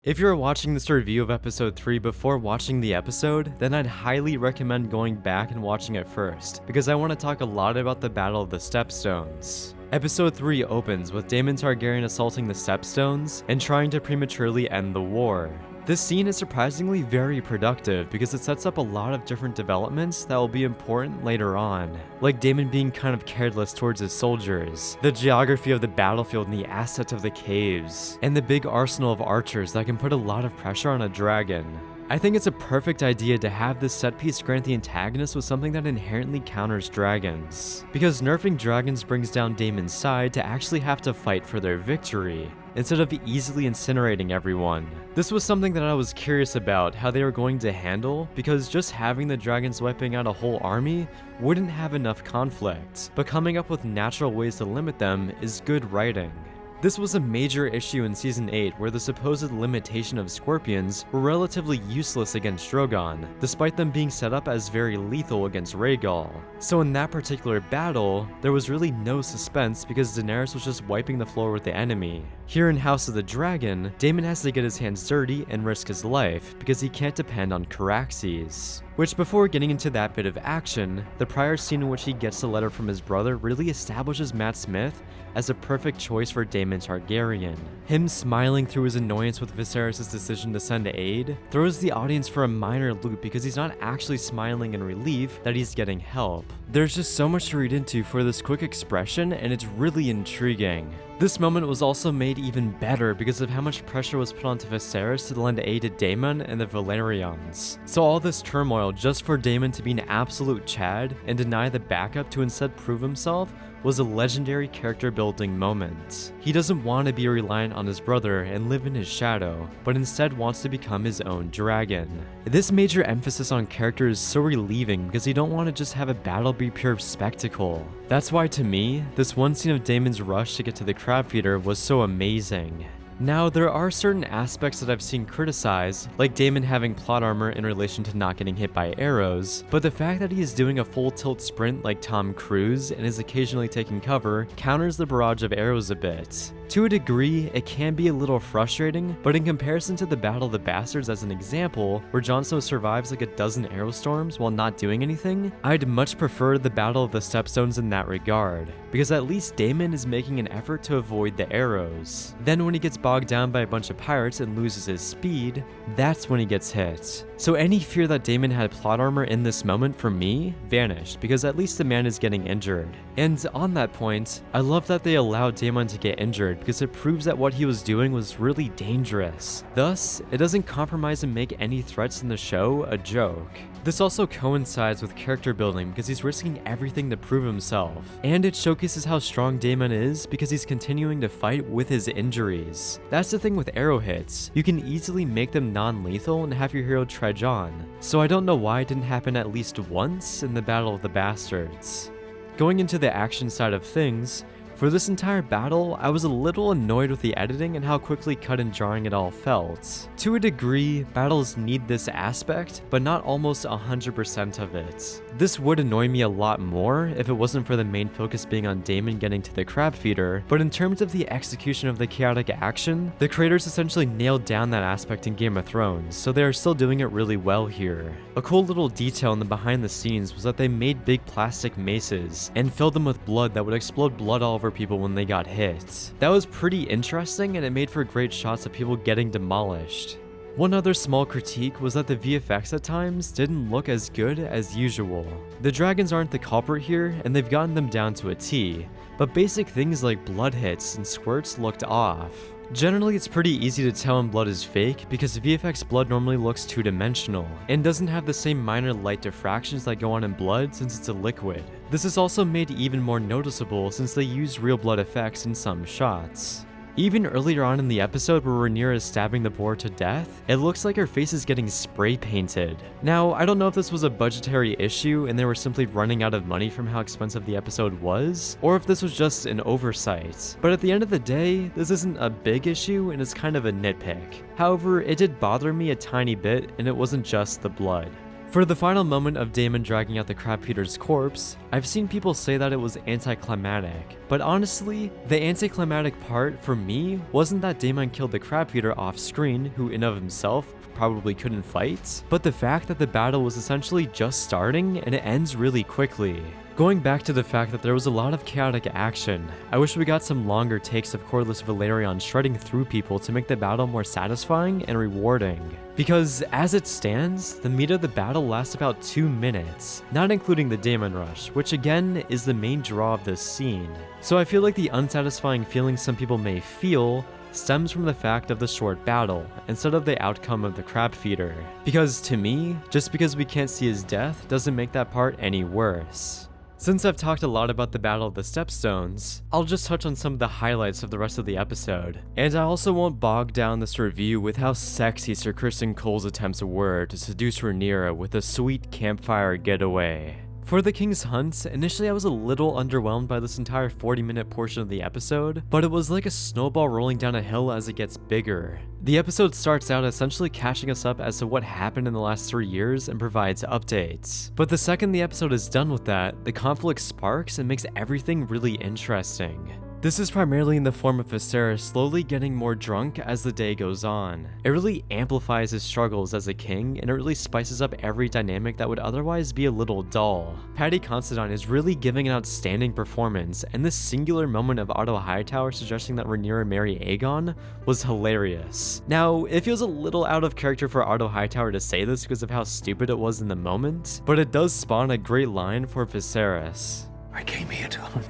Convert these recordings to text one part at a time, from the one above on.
If you're watching this review of episode 3 before watching the episode, then I'd highly recommend going back and watching it first, because I want to talk a lot about the Battle of the Stepstones. Episode 3 opens with Daemon Targaryen assaulting the Stepstones and trying to prematurely end the war. This scene is surprisingly very productive because it sets up a lot of different developments that will be important later on, like Daemon being kind of careless towards his soldiers, the geography of the battlefield and the assets of the caves, and the big arsenal of archers that can put a lot of pressure on a dragon. I think it's a perfect idea to have this set piece grant the antagonist with something that inherently counters dragons, because nerfing dragons brings down Daemon's side to actually have to fight for their victory, instead of easily incinerating everyone. This was something that I was curious about how they were going to handle, because just having the dragons wiping out a whole army wouldn't have enough conflict, but coming up with natural ways to limit them is good writing. This was a major issue in Season 8 where the supposed limitation of scorpions were relatively useless against Drogon, despite them being set up as very lethal against Rhaegal. So in that particular battle, there was really no suspense because Daenerys was just wiping the floor with the enemy. Here in House of the Dragon, Daemon has to get his hands dirty and risk his life because he can't depend on Caraxes. Which, before getting into that bit of action, the prior scene in which he gets a letter from his brother really establishes Matt Smith as a perfect choice for Daemon Targaryen. Him smiling through his annoyance with Viserys' decision to send aid throws the audience for a minor loop because he's not actually smiling in relief that he's getting help. There's just so much to read into for this quick expression, and it's really intriguing. This moment was also made even better because of how much pressure was put onto Viserys to lend aid to Daemon and the Valyrians. So all this turmoil just for Daemon to be an absolute Chad and deny the backup to instead prove himself was a legendary character building moment. He doesn't want to be reliant on his brother and live in his shadow, but instead wants to become his own dragon. This major emphasis on character is so relieving because you don't want to just have a battle be pure spectacle. That's why to me, this one scene of Daemon's rush to get to the crab feeder was so amazing. Now, there are certain aspects that I've seen criticized, like Daemon having plot armor in relation to not getting hit by arrows, but the fact that he is doing a full tilt sprint like Tom Cruise and is occasionally taking cover counters the barrage of arrows a bit. To a degree, it can be a little frustrating, but in comparison to the Battle of the Bastards as an example, where Jon Snow survives like a dozen arrow storms while not doing anything, I'd much prefer the Battle of the Stepstones in that regard, because at least Daemon is making an effort to avoid the arrows. Then when he gets bogged down by a bunch of pirates and loses his speed, that's when he gets hit. So any fear that Daemon had plot armor in this moment for me vanished, because at least the man is getting injured. And on that point, I love that they allowed Daemon to get injured because it proves that what he was doing was really dangerous. Thus, it doesn't compromise and make any threats in the show a joke. This also coincides with character building because he's risking everything to prove himself, and it showcases how strong Daemon is because he's continuing to fight with his injuries. That's the thing with arrow hits, you can easily make them non-lethal and have your hero trudge on, so I don't know why it didn't happen at least once in the Battle of the Bastards. Going into the action side of things, for this entire battle, I was a little annoyed with the editing and how quickly cut and drawing it all felt. To a degree, battles need this aspect, but not almost 100% of it. This would annoy me a lot more if it wasn't for the main focus being on Daemon getting to the crab feeder, but in terms of the execution of the chaotic action, the creators essentially nailed down that aspect in Game of Thrones, so they are still doing it really well here. A cool little detail in the behind the scenes was that they made big plastic maces and filled them with blood that would explode blood all over people when they got hit. That was pretty interesting, and it made for great shots of people getting demolished. One other small critique was that the VFX at times didn't look as good as usual. The dragons aren't the culprit here, and they've gotten them down to a T, but basic things like blood hits and squirts looked off. Generally, it's pretty easy to tell when blood is fake because VFX blood normally looks two-dimensional and doesn't have the same minor light diffractions that go on in blood since it's a liquid. This is also made even more noticeable since they use real blood effects in some shots. Even earlier on in the episode where Rhaenyra is stabbing the boar to death, it looks like her face is getting spray painted. Now, I don't know if this was a budgetary issue and they were simply running out of money from how expensive the episode was, or if this was just an oversight. But at the end of the day, this isn't a big issue and it's kind of a nitpick. However, it did bother me a tiny bit, and it wasn't just the blood. For the final moment of Daemon dragging out the crab feeder's corpse, I've seen people say that it was anticlimactic, but honestly, the anticlimactic part for me wasn't that Daemon killed the crab feeder off screen, who in of himself probably couldn't fight, but the fact that the battle was essentially just starting and it ends really quickly. Going back to the fact that there was a lot of chaotic action, I wish we got some longer takes of cordless Valyrian shredding through people to make the battle more satisfying and rewarding. Because as it stands, the meat of the battle lasts about 2 minutes, not including the Daemon rush, which again is the main draw of this scene. So I feel like the unsatisfying feeling some people may feel stems from the fact of the short battle, instead of the outcome of the crab feeder. Because to me, just because we can't see his death doesn't make that part any worse. Since I've talked a lot about the Battle of the Stepstones, I'll just touch on some of the highlights of the rest of the episode. And I also won't bog down this review with how sexy Sir Criston Cole's attempts were to seduce Rhaenyra with a sweet campfire getaway. For the King's Hunt, initially I was a little underwhelmed by this entire 40-minute portion of the episode, but it was like a snowball rolling down a hill as it gets bigger. The episode starts out essentially catching us up as to what happened in the last 3 years and provides updates. But the second the episode is done with that, the conflict sparks and makes everything really interesting. This is primarily in the form of Viserys slowly getting more drunk as the day goes on. It really amplifies his struggles as a king, and it really spices up every dynamic that would otherwise be a little dull. Paddy Considine is really giving an outstanding performance, and this singular moment of Otto Hightower suggesting that Rhaenyra marry Aegon was hilarious. Now, it feels a little out of character for Otto Hightower to say this because of how stupid it was in the moment, but it does spawn a great line for Viserys. I came here to hunt.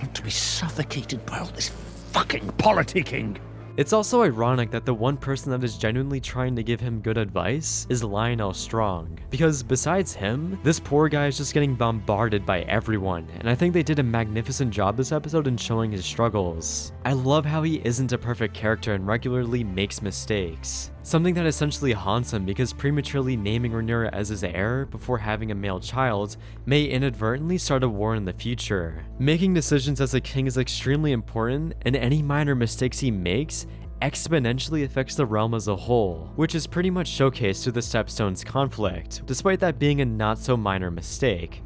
Not to be suffocated by all this fucking politicking. It's also ironic that the one person that is genuinely trying to give him good advice is Lionel Strong, because besides him, this poor guy is just getting bombarded by everyone, and I think they did a magnificent job this episode in showing his struggles. I love how he isn't a perfect character and regularly makes mistakes. Something that essentially haunts him because prematurely naming Rhaenyra as his heir before having a male child may inadvertently start a war in the future. Making decisions as a king is extremely important, and any minor mistakes he makes exponentially affects the realm as a whole, which is pretty much showcased through the Stepstones conflict, despite that being a not so minor mistake.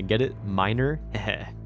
Get it? Minor?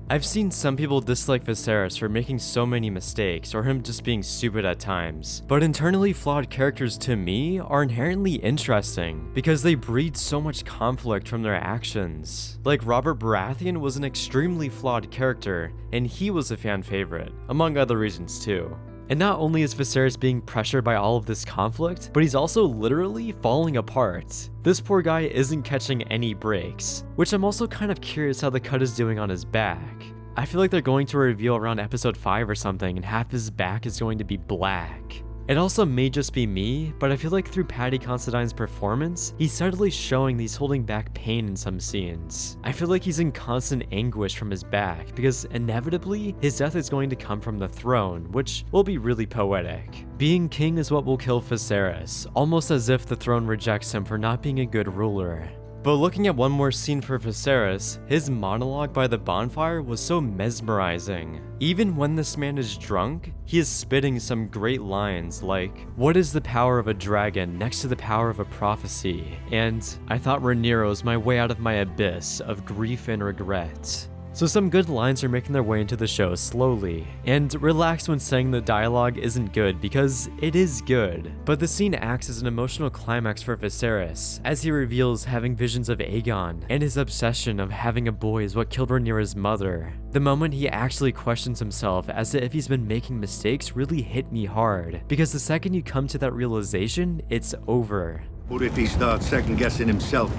I've seen some people dislike Viserys for making so many mistakes, or him just being stupid at times, but internally flawed characters to me are inherently interesting, because they breed so much conflict from their actions. Like Robert Baratheon was an extremely flawed character, and he was a fan favorite, among other reasons too. And not only is Viserys being pressured by all of this conflict, but he's also literally falling apart. This poor guy isn't catching any breaks, which I'm also kind of curious how the cut is doing on his back. I feel like they're going to reveal around episode 5 or something and half his back is going to be black. It also may just be me, but I feel like through Paddy Considine's performance, he's subtly showing he's holding back pain in some scenes. I feel like he's in constant anguish from his back, because inevitably, his death is going to come from the throne, which will be really poetic. Being king is what will kill Viserys, almost as if the throne rejects him for not being a good ruler. But looking at one more scene for Viserys, his monologue by the bonfire was so mesmerizing. Even when this man is drunk, he is spitting some great lines like, "What is the power of a dragon next to the power of a prophecy?" And, "I thought Rhaenyra was my way out of my abyss of grief and regret." So some good lines are making their way into the show slowly, and relax when saying the dialogue isn't good because it is good. But the scene acts as an emotional climax for Viserys, as he reveals having visions of Aegon, and his obsession of having a boy is what killed Rhaenyra's mother. The moment he actually questions himself as to if he's been making mistakes really hit me hard, because the second you come to that realization, it's over. Or if he starts second-guessing himself,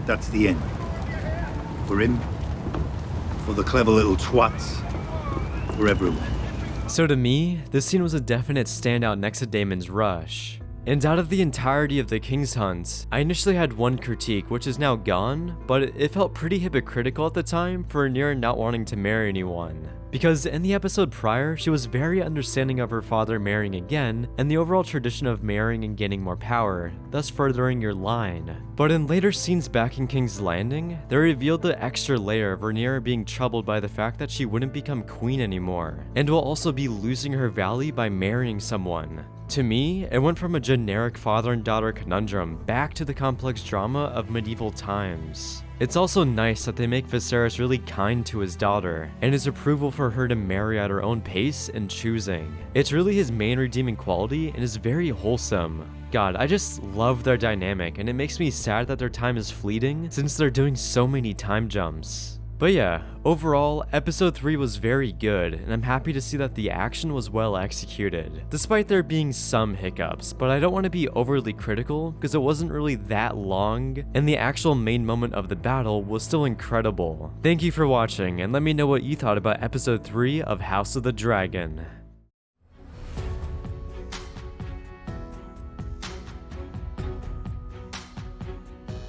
that's the end. For him, for the clever little twats, for everyone. So to me, this scene was a definite standout next to Daemon's rush. And out of the entirety of the King's Hunt, I initially had one critique, which is now gone, but it felt pretty hypocritical at the time for Rhaenyra not wanting to marry anyone. Because in the episode prior, she was very understanding of her father marrying again, and the overall tradition of marrying and gaining more power, thus furthering your line. But in later scenes back in King's Landing, they revealed the extra layer of Rhaenyra being troubled by the fact that she wouldn't become queen anymore, and will also be losing her valley by marrying someone. To me, it went from a generic father and daughter conundrum back to the complex drama of medieval times. It's also nice that they make Viserys really kind to his daughter, and his approval for her to marry at her own pace and choosing. It's really his main redeeming quality and is very wholesome. God, I just love their dynamic, and it makes me sad that their time is fleeting since they're doing so many time jumps. But yeah, overall, episode 3 was very good, and I'm happy to see that the action was well executed, despite there being some hiccups, but I don't want to be overly critical because it wasn't really that long, and the actual main moment of the battle was still incredible. Thank you for watching, and let me know what you thought about episode 3 of House of the Dragon.